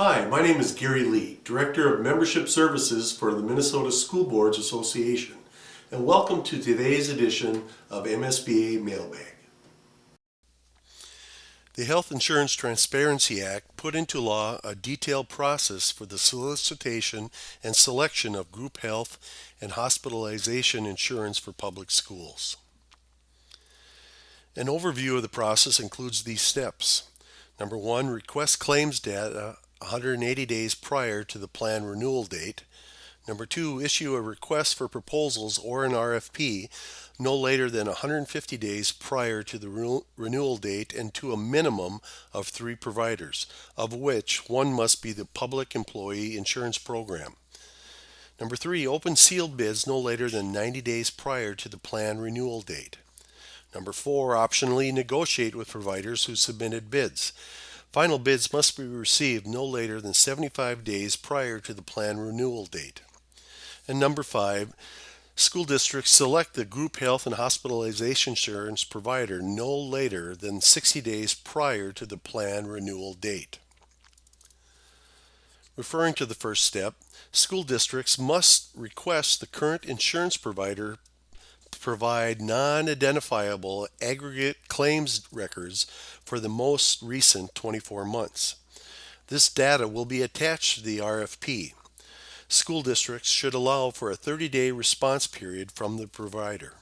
Hi, my name is Gary Lee, Director of Membership Services for the Minnesota School Boards Association, and welcome to today's edition of MSBA Mailbag. The Health Insurance Transparency Act put into law a detailed process for the solicitation and selection of group health and hospitalization insurance for public schools. An overview of the process includes these steps. Number 1, request claims data 180 days prior to the plan renewal date. Number 2, issue a request for proposals or an RFP no later than 150 days prior to the renewal date and to a minimum of 3 providers, of which one must be the Public Employee Insurance Program. Number 3, open sealed bids no later than 90 days prior to the plan renewal date. Number 4, optionally negotiate with providers who submitted bids. Final bids must be received no later than 75 days prior to the plan renewal date. And number 5, school districts select the group health and hospitalization insurance provider no later than 60 days prior to the plan renewal date. Referring to the first step, school districts must request the current insurance provider provide non-identifiable aggregate claims records for the most recent 24 months. This data will be attached to the RFP. School districts should allow for a 30-day response period from the provider.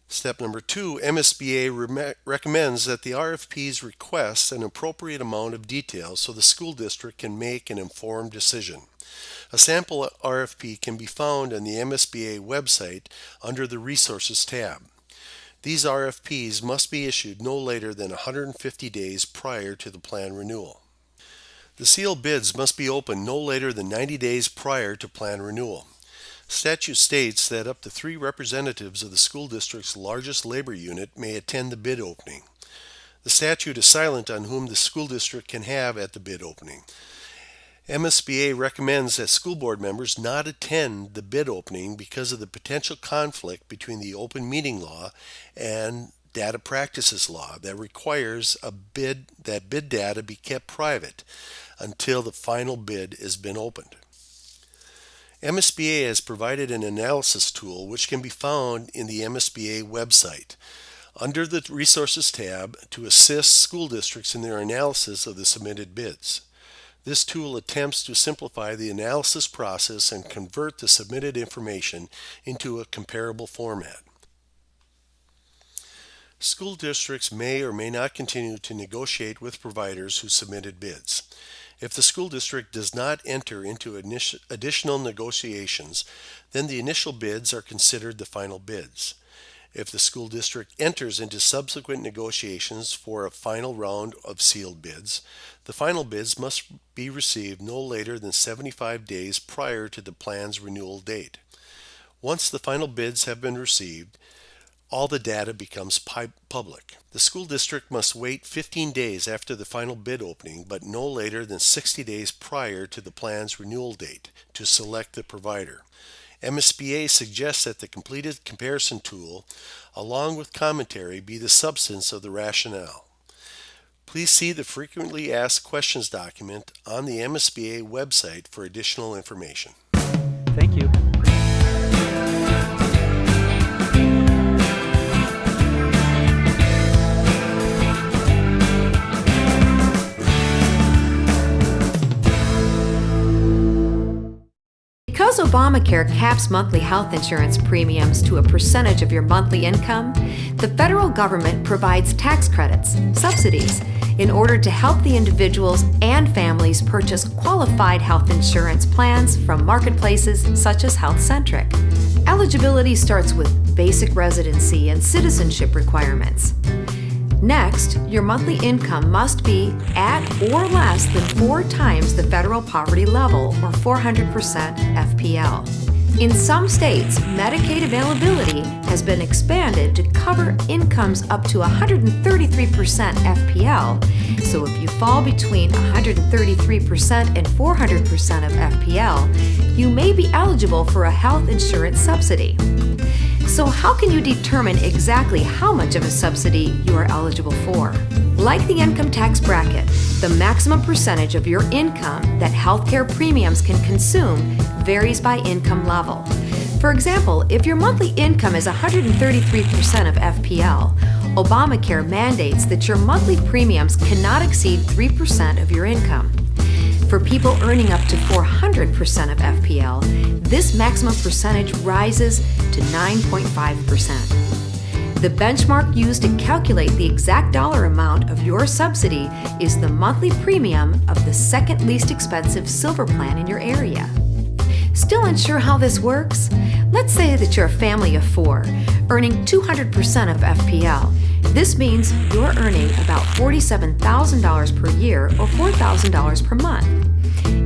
Step number 2, MSBA recommends that the RFPs request an appropriate amount of detail so the school district can make an informed decision. A sample RFP can be found on the MSBA website under the Resources tab. These RFPs must be issued no later than 150 days prior to the plan renewal. The sealed bids must be opened no later than 90 days prior to plan renewal. Statute states that up to 3 representatives of the school district's largest labor unit may attend the bid opening. The statute is silent on whom the school district can have at the bid opening. MSBA recommends that school board members not attend the bid opening because of the potential conflict between the open meeting law and data practices law that requires that bid data be kept private until the final bid has been opened. MSBA has provided an analysis tool which can be found in the MSBA website under the Resources tab to assist school districts in their analysis of the submitted bids. This tool attempts to simplify the analysis process and convert the submitted information into a comparable format. School districts may or may not continue to negotiate with providers who submitted bids. If the school district does not enter into additional negotiations, then the initial bids are considered the final bids. If the school district enters into subsequent negotiations for a final round of sealed bids, the final bids must be received no later than 75 days prior to the plan's renewal date. Once the final bids have been received, all the data becomes public. The school district must wait 15 days after the final bid opening, but no later than 60 days prior to the plan's renewal date to select the provider. MSBA suggests that the completed comparison tool, along with commentary, be the substance of the rationale. Please see the Frequently Asked Questions document on the MSBA website for additional information. Thank you. Because Obamacare caps monthly health insurance premiums to a percentage of your monthly income, the federal government provides tax credits, subsidies, in order to help the individuals and families purchase qualified health insurance plans from marketplaces such as HealthCentric. Eligibility starts with basic residency and citizenship requirements. Next, your monthly income must be at or less than 4 times the federal poverty level, or 400% FPL. In some states, Medicaid availability has been expanded to cover incomes up to 133% FPL. So if you fall between 133% and 400% of FPL, you may be eligible for a health insurance subsidy. So how can you determine exactly how much of a subsidy you are eligible for? Like the income tax bracket, the maximum percentage of your income that healthcare premiums can consume varies by income level. For example, if your monthly income is 133% of FPL, Obamacare mandates that your monthly premiums cannot exceed 3% of your income. For people earning up to 400% of FPL, this maximum percentage rises to 9.5%. The benchmark used to calculate the exact dollar amount of your subsidy is the monthly premium of the second least expensive silver plan in your area. Still unsure how this works? Let's say that you're a family of 4, earning 200% of FPL. This means you're earning about $47,000 per year or $4,000 per month.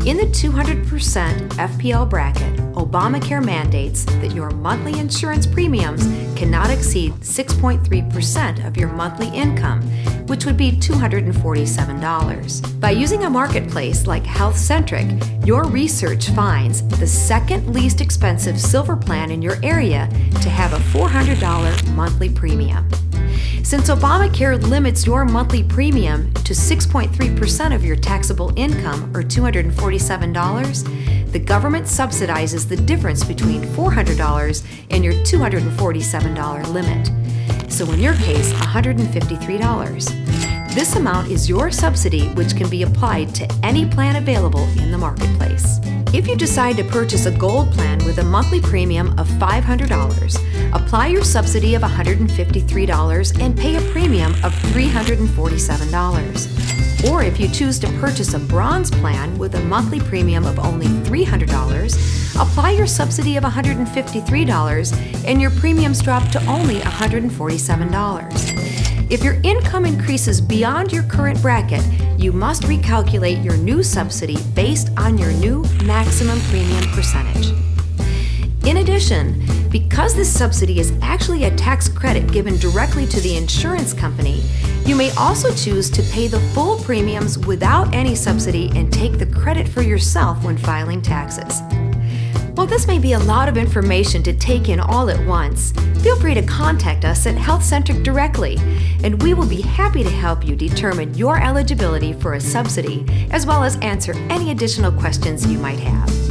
In the 200% FPL bracket, Obamacare mandates that your monthly insurance premiums cannot exceed 6.3% of your monthly income, which would be $247. By using a marketplace like HealthCentric, your research finds the second least expensive silver plan in your area to have a $400 monthly premium. Since Obamacare limits your monthly premium to 6.3% of your taxable income, or $247, the government subsidizes the difference between $400 and your $247 limit. So in your case, $153. This amount is your subsidy, which can be applied to any plan available in the marketplace. If you decide to purchase a gold plan with a monthly premium of $500, apply your subsidy of $153 and pay a premium of $347. Or if you choose to purchase a bronze plan with a monthly premium of only $300, apply your subsidy of $153 and your premiums drop to only $147. If your income increases beyond your current bracket, you must recalculate your new subsidy based on your new maximum premium percentage. In addition, because this subsidy is actually a tax credit given directly to the insurance company, you may also choose to pay the full premiums without any subsidy and take the credit for yourself when filing taxes. While this may be a lot of information to take in all at once, feel free to contact us at HealthCentric directly, and we will be happy to help you determine your eligibility for a subsidy, as well as answer any additional questions you might have.